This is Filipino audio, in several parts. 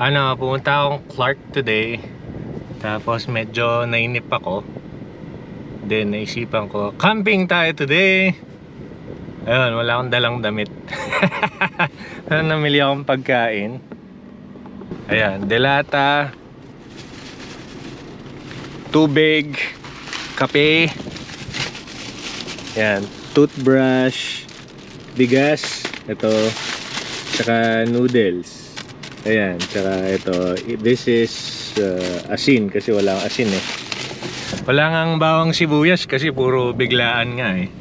Pumunta akong Clark today. Tapos medyo nainip ako. Then naisipan ko, camping tayo today. Ayun, wala akong dalang damit. Namili akong pagkain. Ayan, delata, tubig, kape, ayan, toothbrush, bigas, ito, tsaka noodles. Ayan, tsaka ito, this is asin kasi walang asin eh. Wala ngang bawang sibuyas kasi puro biglaan nga eh.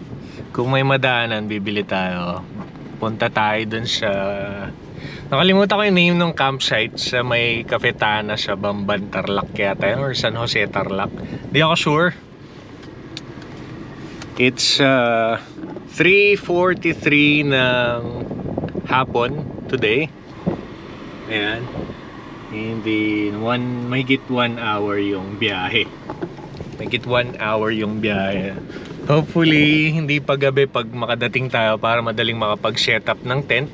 Kung may madaanan, bibili tayo. Punta tayo dun sa... Nakalimutan ko yung name ng campsite sa may Cafetana sa Bamban, Tarlac yata yun, or San Jose, Tarlac. Di ako sure. It's 3:43 ng hapon today. Ayan. Hindi, mahigit 1 hour yung biyahe. Mahigit 1 hour yung biyahe. Hopefully, hindi pa gabi pag makadating tayo para madaling makapag-set up ng tent.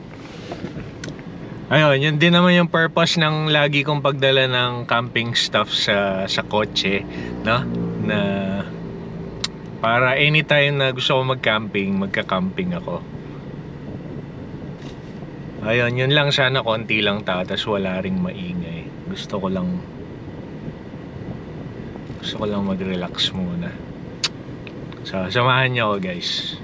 Ayun, yun din naman yung purpose ng lagi kong pagdala ng camping stuff sa kotse, no? Na para anytime na gusto ko mag-camping, magka-camping ako. Ayun, yun lang sana, konti lang tao, tas wala ring maingay. Gusto ko lang mag-relax muna. So, samahan niyo ako, guys.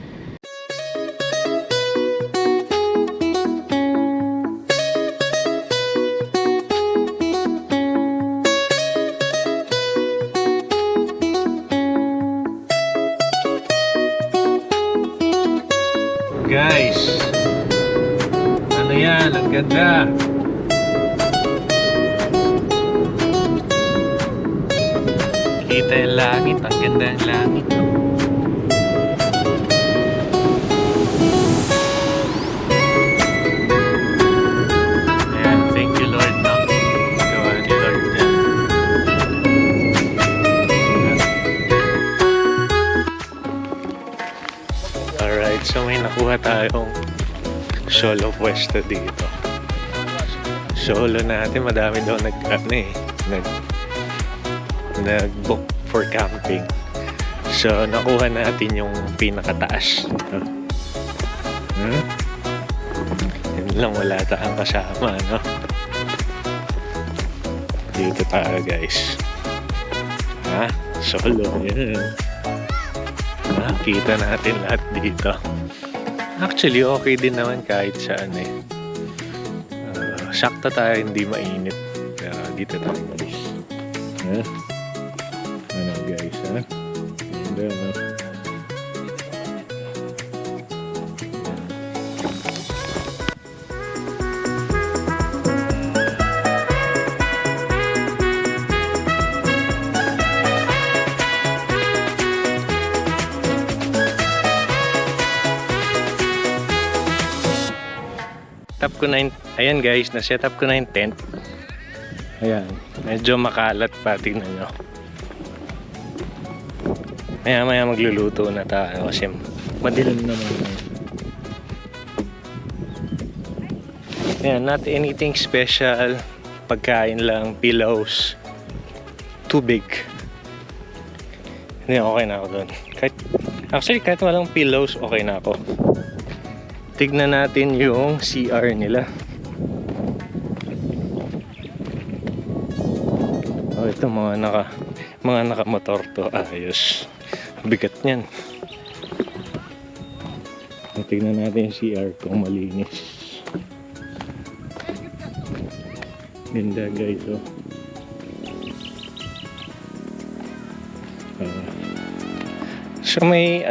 Guys, ano yan? Ang ganda. Kita yung langit. Ang ganda ng langit. Ayan, thank you Lord, no? Gawa ni Lord dyan. Alright, so may nakuha tayong solo pwesto dito. Solo natin, madami daw nag-book for camping. So nakuha natin yung pinakataas. Yun lang, wala tayong kasama, no? Dito tayo, guys. Solo, yan. Nakita natin lahat dito. Actually, okay din naman kahit saan eh. Sakto tayo, hindi mainit. Kaya dito tayo, guys. Ano, guys, ha? Ganda, no? Ayan guys, na-set up ko na yung tent. Ayan, medyo makalat pa, tingnan nyo. Maya magluluto na tayo kasi madilim naman. Ayan, not anything special. Pagkain lang, pillows, tubig. Hindi, okay na ako doon. Kahit walang pillows, okay na ako. Tignan natin yung CR nila. Oh, ito mga nakamotor to. Ayos. Bigat niyan. Tignan natin yung CR kung malinis. Ganda, guys, oh. So may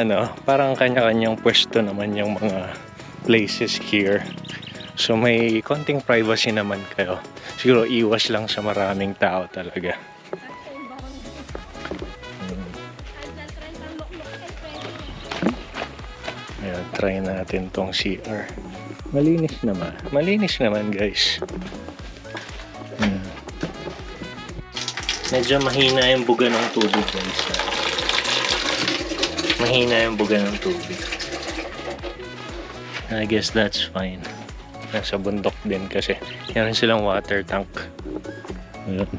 parang kanya-kanyang pwesto naman yung mga places here. So may konting privacy naman kayo. Siguro iwas lang sa maraming tao talaga. Ayan, try natin tong CR. Malinis naman, guys. Medyo mahina yung buga ng tubig, guys. I guess that's fine. Nasa bundok din kasi. Meron silang water tank. Ayan.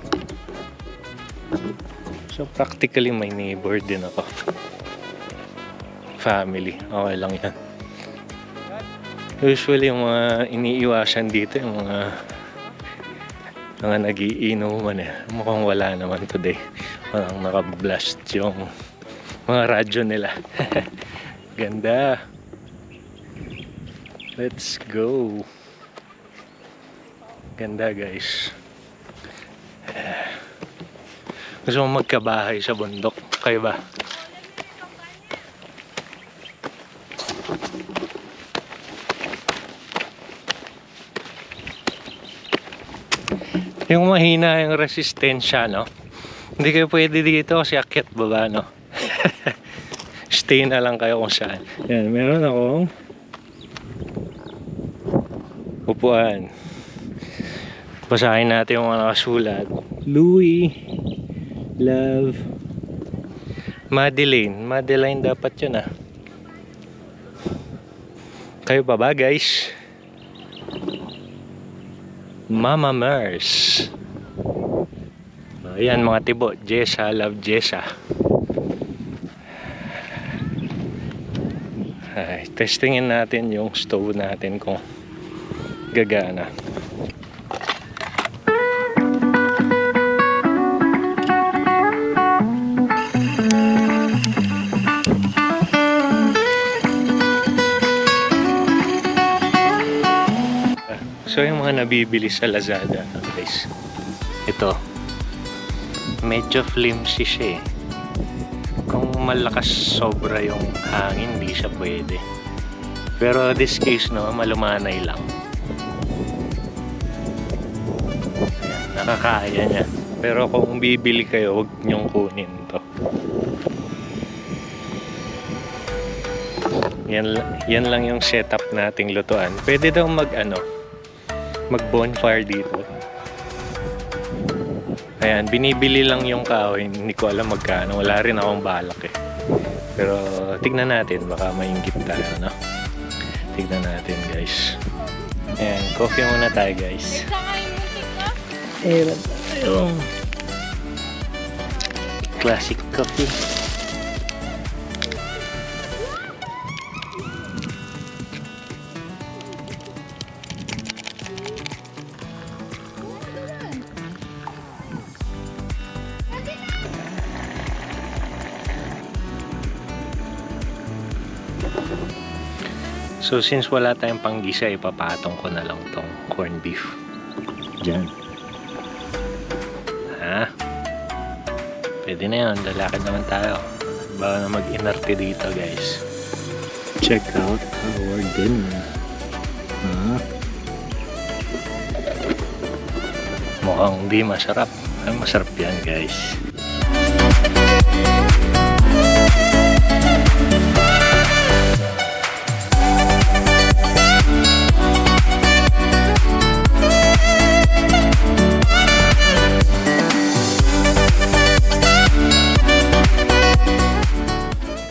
So practically may neighbor din ako. Family, okay lang yan. Usually yung mga iniiwasan dito, yung mga nagiinuman eh. Mukhang wala naman today. Walang nakablast yung mga radyo nila. Ganda. Let's go. Ganda guys. Gusto mo magkabahay sa bundok? Kayo ba? Yung mahina yung resistensya, no? Hindi kayo pwede dito kasi akyat baba, no? Stay na lang kayo kung saan. Yan, meron akong upuan. Basahin natin yung mga nakasulat. Louis, love, Madeline. Madeline dapat yun, ah. Kayo pa ba, guys? Mama Mars. Ayan mga tibo. Jessa, love Jessa. Ay, testingin natin yung stove natin kung gagana. So yung mga nabibili sa Lazada, guys, ito medyo flimsy siya eh. Kung malakas sobra yung hangin, hindi siya pwede. Pero this case, no, malumanay lang. Ayan, nakakaya niya. Pero kung bibili kayo, huwag niyong kunin to. Yan lang yung setup nating lutuan. Pwede daw mag bonfire dito. Ayan, binibili lang yung kahoy. Hindi ko alam magkano. Wala rin akong balak eh. Pero tignan natin, baka mainggit tayo, no? Tignan natin, guys. Ayan, coffee muna tayo, guys. Ayan tayo. Classic coffee. So since wala tayong panggisa, ipapatong ko na lang tong corned beef dyan. Ha? Pwede na yun, lalakad naman tayo. Baka na mag-inarte dito, guys. Check out our dinner. Mukhang di masarap. Masarap yan, guys.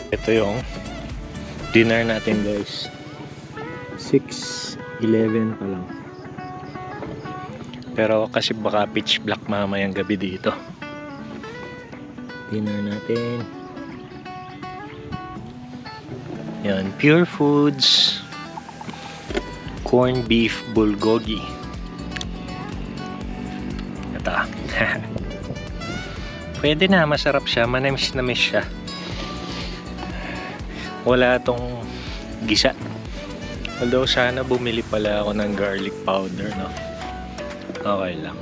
Ito yung dinner natin, guys. 6:11 pa lang. Pero kasi baka pitch black mamayang gabi dito. Dinner natin. Yan, Pure Foods corned beef bulgogi. Ito. Pwede na, masarap siya. Manamis-namis siya. Wala tong gisa. Although sana bumili pala ako ng garlic powder, no? Okay lang.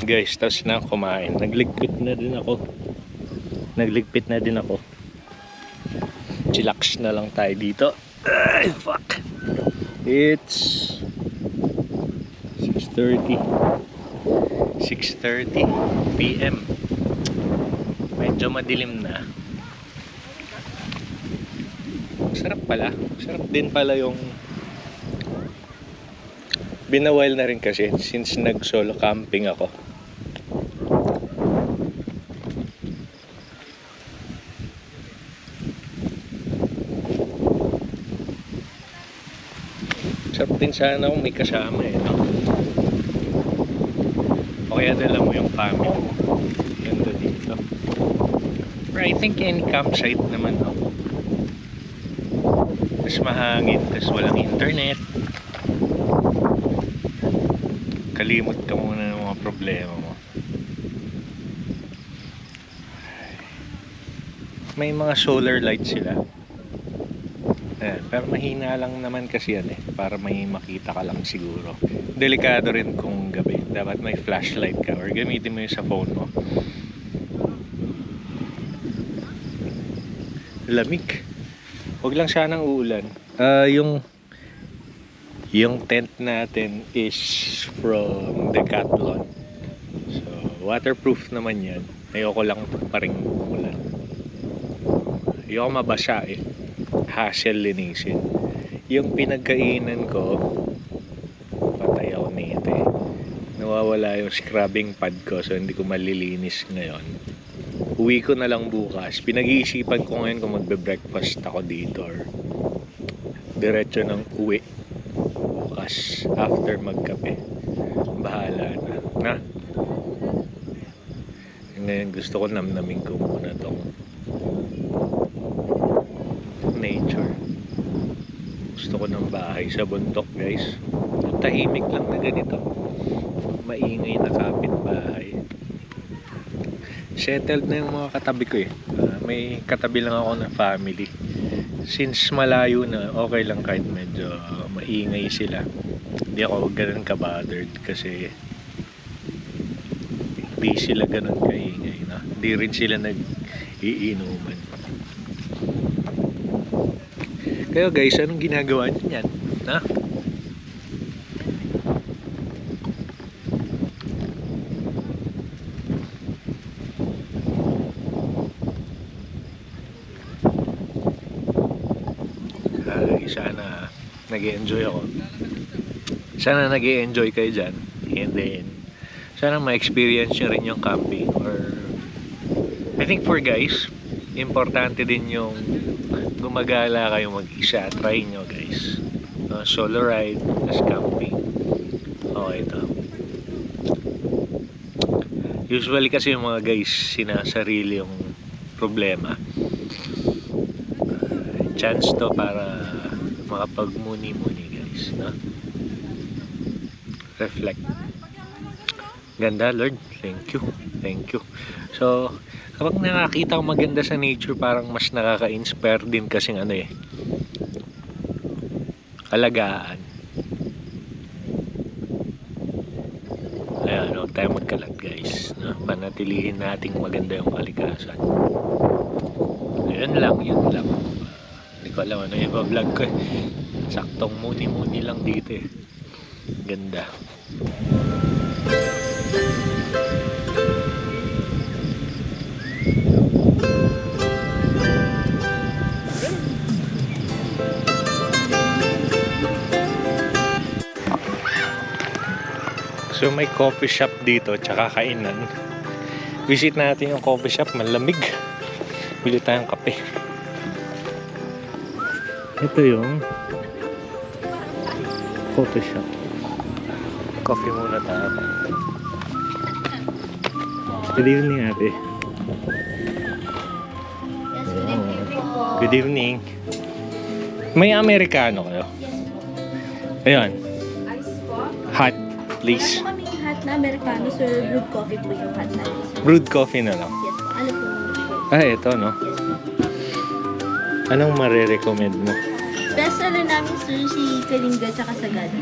Guys, tapos na kumain. Nagligpit na din ako. Chillax na lang tayo dito. Ay, fuck. It's 6:30 PM. Medyo madilim na. Sarap pala. Sarap din pala yung binawal na rin kasi since nag-solo camping ako. Sarap din sana kung may kasama eh, no? O kaya dala mo yung family mo. Ganda dito. But I think any campsite naman, no? Mas mahangin, tas walang internet. Kalimot ka muna ng mga problema mo. May mga solar lights sila. Ayan, pero mahina lang naman kasi yan eh. Para may makita ka lang siguro. Delikado rin kung gabi. Dapat may flashlight ka or gamitin mo yung sa phone mo. Lamig. Huwag lang sanang uulan. Yung tent natin is from Decathlon. So, waterproof naman yan. Ayoko lang pa rin umulan. Ayoko mabasa eh. Hassle linisin. Yung pinagkainan ko, patay ako nito eh. Nawawala yung scrubbing pad ko so hindi ko malilinis ngayon. Uwi ko na lang bukas. Pinag-iisipan ko ngayon kung magbe-breakfast ako dito or diretso ng uwi bukas after magkape. Bahala na. Ngayon gusto ko namnamin ko muna tong nature. Gusto ko ng bahay sa bundok, guys. Tahimik lang na ganito. Maingay na kapitbahay. Settled na yung mga katabi ko eh. May katabi lang ako na family. Since malayo na, okay lang kahit medyo maingay sila. Hindi ako ganun ka-bothered kasi hindi sila ganun kaingay na. Hindi rin sila nag-iinuman. Kaya guys, anong ginagawa niyo yan? Ha? Sana nag-i-enjoy ako. Sana nag-i-enjoy kayo dyan. And then, sana ma-experience nyo rin yung camping. Or, I think for guys, importante din yung gumagala kayo mag-isa. Try nyo guys. Solo ride, plus camping. Okay ito. Usually kasi yung mga guys, sinasarili yung problema. Chance to para makapagmuni-muni guys, no? Reflect. Ganda, Lord. Thank you. So, kapag nakakita ko maganda sa nature, parang mas nakaka-inspire din kasing alagaan. Ayan, huwag tayo magkalat guys, no? Panatilihin nating maganda yung kalikasan. Yun lang. Hindi ko alam ano yung vlog ko eh. Saktong muni-muni lang dito eh. Ganda. So may coffee shop dito tsaka kainan. Visit natin yung coffee shop, malamig. Bili tayong kape. Ito yung coffee shop. Coffee muna tayo. Good evening, ate. Good evening. May Amerikano kayo? Ayun. Hot, please. Ano kaming hot na Amerikano, sir? Brewed coffee po yung hot na. Brewed coffee na lang. Yes po. Ano po? Ito, no? Yes po. Anong marirecommend mo? Best seller namin, sir, si Kalinga tsaka Sagada.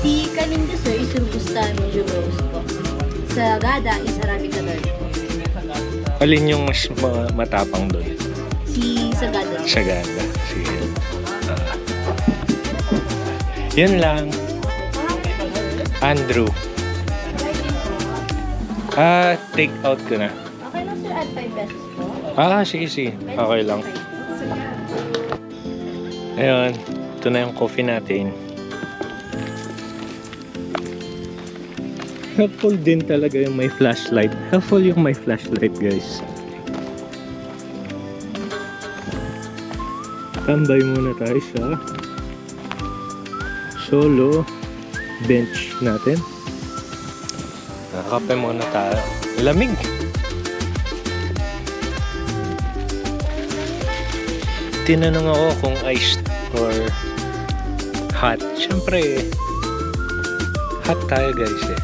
Si Kalinga, sir, is Robusta medium roast po. Sagada is Arabica dark po. Alin yung mas matapang doon? Si Sagada. Sagada. Sige. Yun lang. Andrew. Take out ko na. Okay lang, sir, at 5 pesos po. Sige, sige. Okay lang. Ayun, ito na yung coffee natin. Helpful din talaga yung may flashlight. Helpful yung may flashlight, guys. Tambay muna tayo sa solo bench natin. Nakakape muna tayo. Lamig! Tinanong ako kung iced or hot. Siyempre, hot tayo guys eh.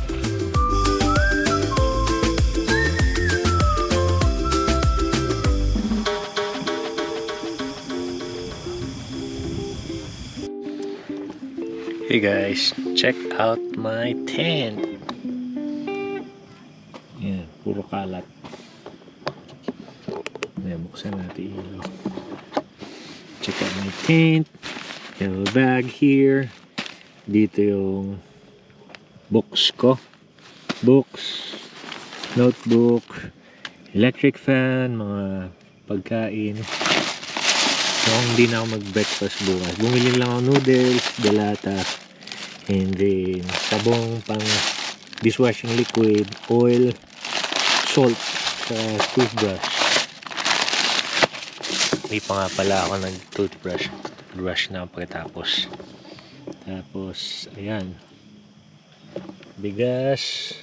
Hey guys, check out my tent. Yan, puro kalat. Yan, buksan natin ilaw. Check out my tent. Yung bag here. Dito yung books ko. Books, notebook, electric fan, mga pagkain. So, hindi na ako mag-breakfast bukas. Bumili lang ako noodles, delata, and then sabong pang dishwashing liquid, oil, salt, sa toothbrush. Hindi pa nga pala ako nag-toothbrush. Brush na ako pagkatapos. Tapos, ayan. Bigas.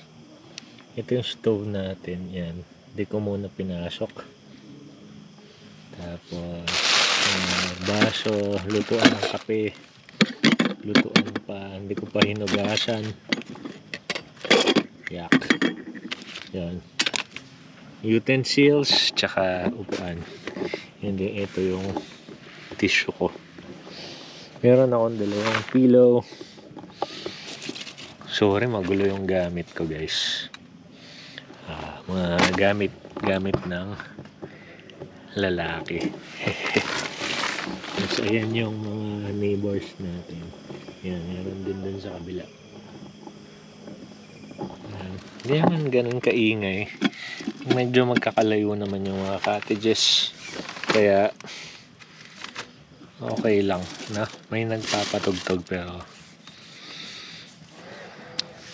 Ito yung stove natin. Yan. Hindi ko muna pinasok. Tapos, baso, lutuan ng kape, lutuan pa, hindi ko pa hinugasan. Yak. Yan. Utensils, tsaka upuan. Hindi, ito yung tissue ko. Meron akong dalawang pillow. Sorry, magulo yung gamit ko guys. Mga gamit ng lalaki. So, ayan yung mga neighbors natin. Yan, meron din dun sa kabila. Hindi naman ganun kaingay. Medyo magkakalayo naman yung mga cottages. Kaya, okay lang. Na? May nagpapatugtog pero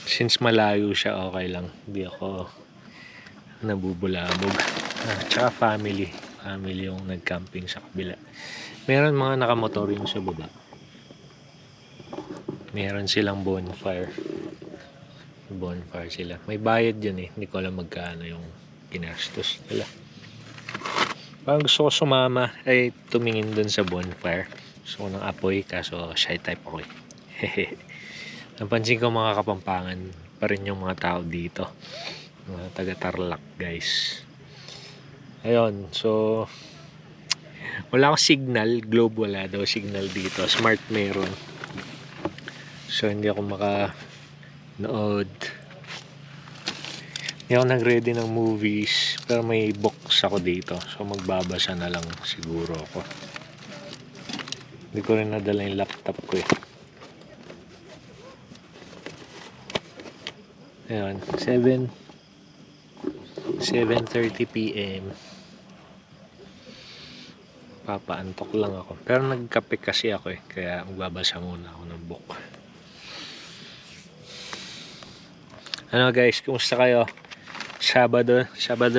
since malayo siya, okay lang. Hindi ako nabubulabog. Tsaka family yung nag-camping sa kabila. Meron mga nakamotor yung sa baba. Meron silang bonfire sila. May bayad yun eh. Hindi ko alam magkano yung ginastos nila. Parang gusto ko sumama ay tumingin dun sa bonfire. Gusto ko ng apoy kaso shy type ako eh. Napansin ko mga Kapampangan pa rin yung mga tao dito. Mga taga Tarlac guys. Ayun, so wala akong signal, Globe wala daw signal dito, Smart meron. So hindi ako makanood. Hindi ako nag-ready ng movies, pero may box ako dito. So magbabasa na lang siguro ako. Hindi ko rin nadala yung laptop ko eh. Ayun, 7:30 PM. Papaantok lang ako. Pero nagkape kasi ako eh. Kaya magbabasa muna ako ng book. Ano guys, kumusta kayo? Sabado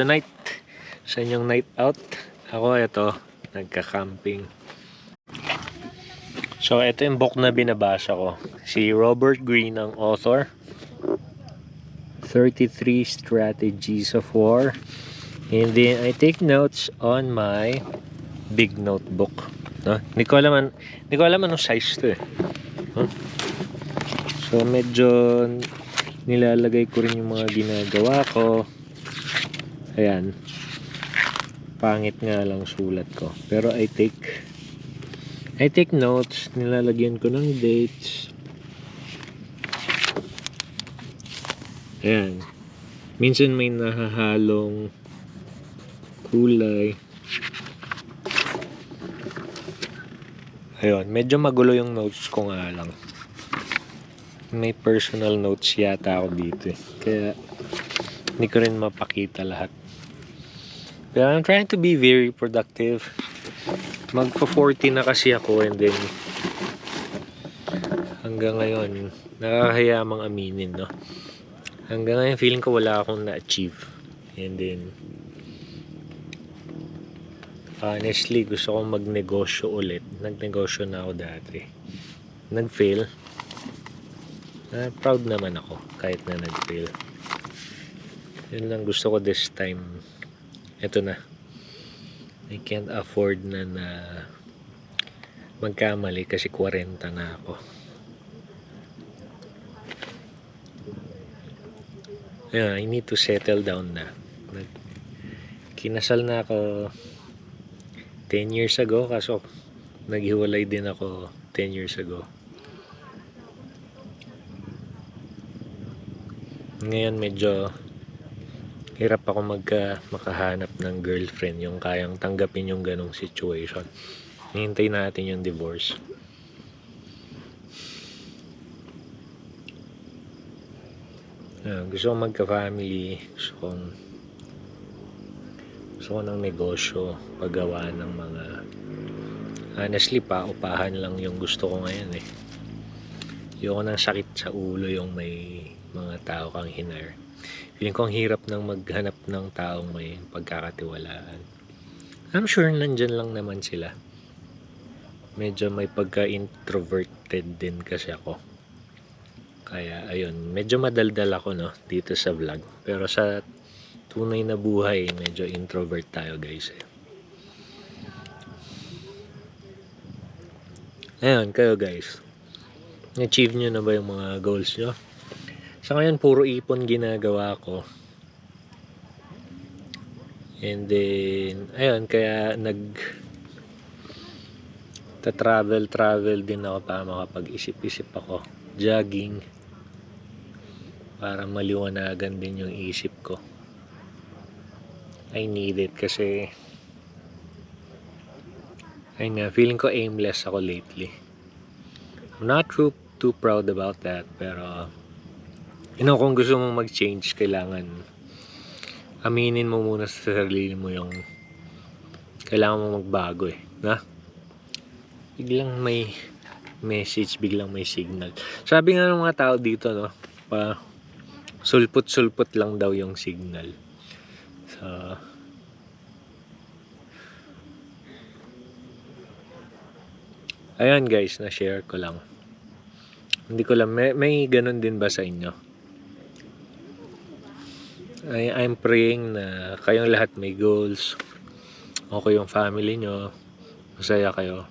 night. Sa inyong night out. Ako ito, nagka-camping. So ito yung book na binabasa ko. Si Robert Greene ang author. 33 Strategies of War. And then I take notes on my big notebook. No? Hindi ko alam anong size to eh. Huh? So medyo nilalagay ko rin yung mga ginagawa ko. Ayan. Pangit nga lang sulat ko. Pero I take notes. Nilalagyan ko ng dates. Ayan. Minsan may nahahalong kulay. Ayun, medyo magulo yung notes ko nga lang. May personal notes yata ako dito eh. Kaya hindi ko rin mapakita lahat. But I'm trying to be very productive. Magpa-40 na kasi ako, and then hanggang ngayon, nakakahiya mang aminin, no? Hanggang ngayon, feeling ko wala akong na-achieve. And then, honestly, gusto kong magnegosyo ulit. Nagnegosyo na ako dati. Nag-fail. Proud naman ako kahit na nag-fail. Yun lang gusto ko this time. Ito na. I can't afford na magkamali kasi 40 na ako. Yeah, I need to settle down na. Kinasal na ako 10 years ago, kaso naghiwalay din ako 10 years ago. Ngayon medyo hirap ako makahanap ng girlfriend yung kayang tanggapin yung ganong situation. Hintay natin yung divorce. Gusto ko magka-family. Gusto ko ng negosyo, paggawa ng mga, honestly, paupahan lang yung gusto ko ngayon eh. Ayoko ng sakit sa ulo yung may mga tao kang hinar. Feeling ko ang hirap ng maghanap ng taong may pagkakatiwalaan. I'm sure nandyan lang naman sila. Medyo may pagka-introverted din kasi ako. Kaya ayun, medyo madaldal ako, no, dito sa vlog. Pero sa tunay na buhay, medyo introvert tayo, guys. Ayun, kayo guys. Na-achieve nyo na ba yung mga goals nyo? Sa ngayon, puro ipon ginagawa ko. And then, ayun, kaya travel din ako para makapag-isip-isip ako. Jogging. Para maliwanagan din yung isip ko. I need it kasi ayun nga, feeling ko aimless ako lately. I'm not too proud about that, pero kung gusto mong mag-change, kailangan aminin mo muna sa sarili mo yung kailangan mo magbago eh, na? Biglang may message, biglang may signal. Sabi nga ng mga tao dito, no, pa sulpot-sulpot lang daw yung signal. So, ayan guys, na-share ko lang. Hindi ko lang, may ganun din ba sa inyo? I'm praying na kayong lahat may goals. Okay yung family nyo. Masaya kayo.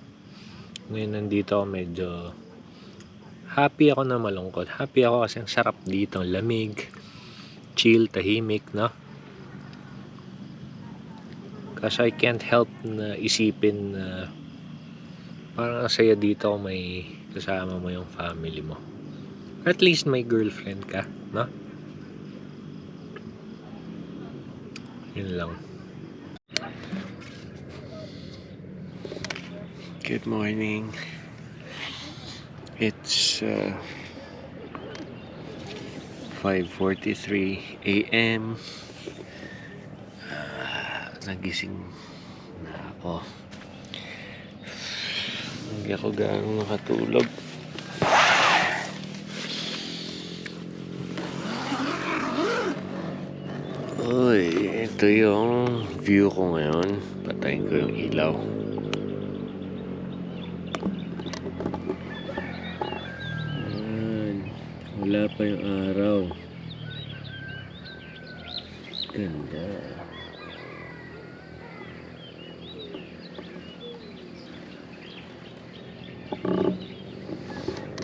Ngayon nandito ako medyo happy ako na malungkot. Happy ako kasi ang sarap dito. Lamig. Chill, tahimik, no? Kasi I can't help na isipin na parang saya dito kung may kasama mo yung family mo. At least may girlfriend ka, no? Yun lang. Good morning. It's 5:43 a.m. Nagising na ako. Hindi ako gaano nakatulog. Uy, ito yung view ko ngayon. Patayin ko yung ilaw. Ayan. Wala pa yung araw. Ganda.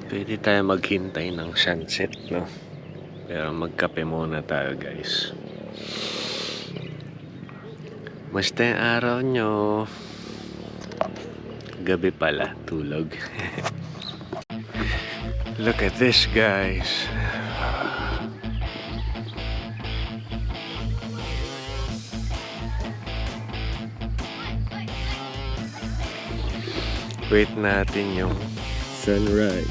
Pwede tayo maghintay ng sunset, no? Pero magkape muna tayo, guys. Basta yung araw nyo. Gabi pala, tulog. Look at this, guys. Wait natin yung sunrise.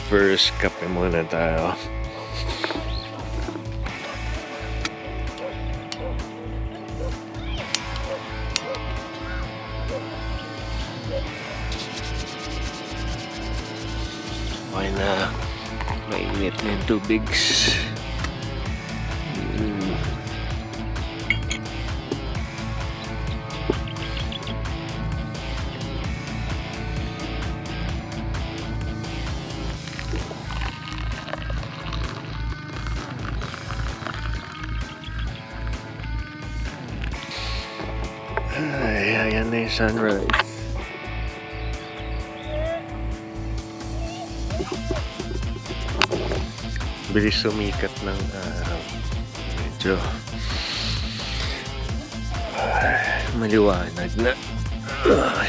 First, kape muna tayo. Okay na. Mainit na yung tubig. Ay, ayan na yung sunrise. Bilis sumikat ng araw. Medyo maliwanag na.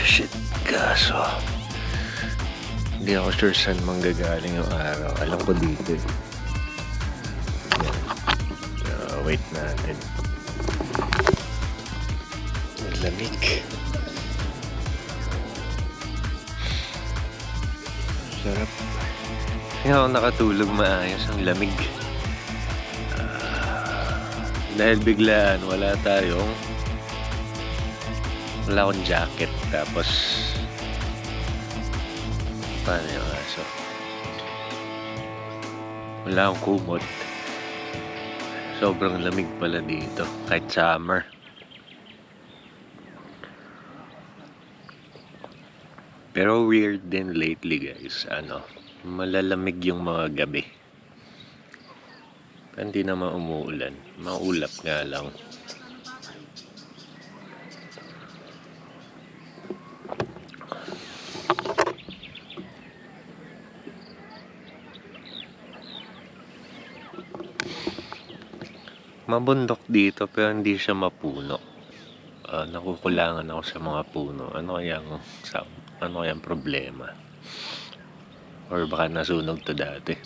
Shit, kaso hindi ako sure saan manggagaling yung araw. Alam ko dito eh. Wait natin. Ang lamig. Sarap. Hindi ako nakatulog maayos, ang lamig. Dahil biglaan, wala akong jacket. Tapos, paano yung aso? Wala akong kumot. Sobrang lamig pala dito, kahit summer. Pero weird din lately guys, malalamig yung mga gabi. Hindi naman umuulan, maulap nga lang. Mabundok dito pero hindi siya mapuno. Nakukulangan ako sa mga puno. Ano kayang problema? Or baka nasunog to dati.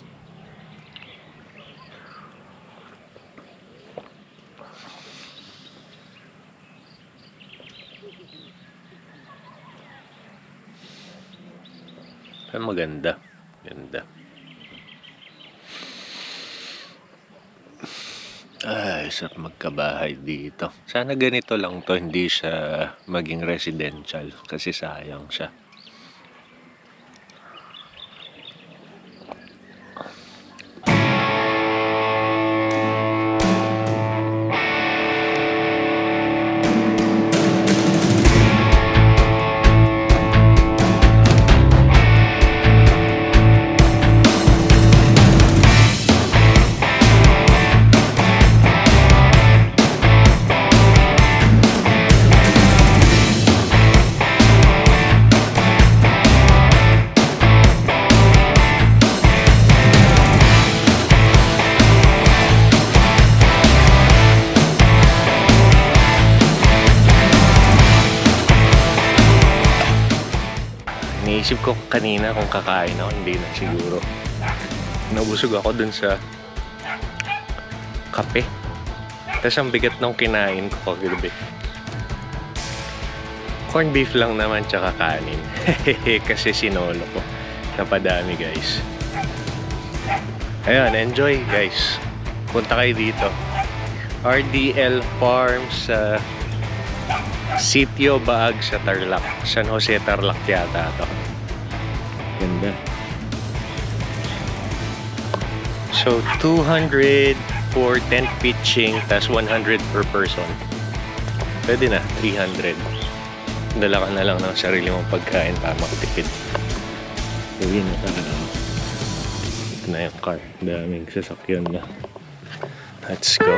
Pero maganda. Ganda. Ay, sarap magkabahay dito. Sana ganito lang to, hindi siya maging residential kasi sayang siya. Iniisip ko kanina kung kakain ako, hindi na siguro. Nabusog ako dun sa kape. Tapos ang bigat nung kinain ko kagabi. Corn beef lang naman tsaka kanin. Kasi sinolo ko. Napadami guys. Ayun, enjoy guys. Punta kayo dito. RDL Farms sa Sitio Baag sa Tarlac. San Jose, Tarlac yata ito. Ganda. So, 200 for tent pitching, tas 100 per person. Pwede na, 300. Dala ka na lang ng sarili mong pagkain para makatipid. Gawin na tayo. Ito na yung car. Daming sasakyan na. Let's go.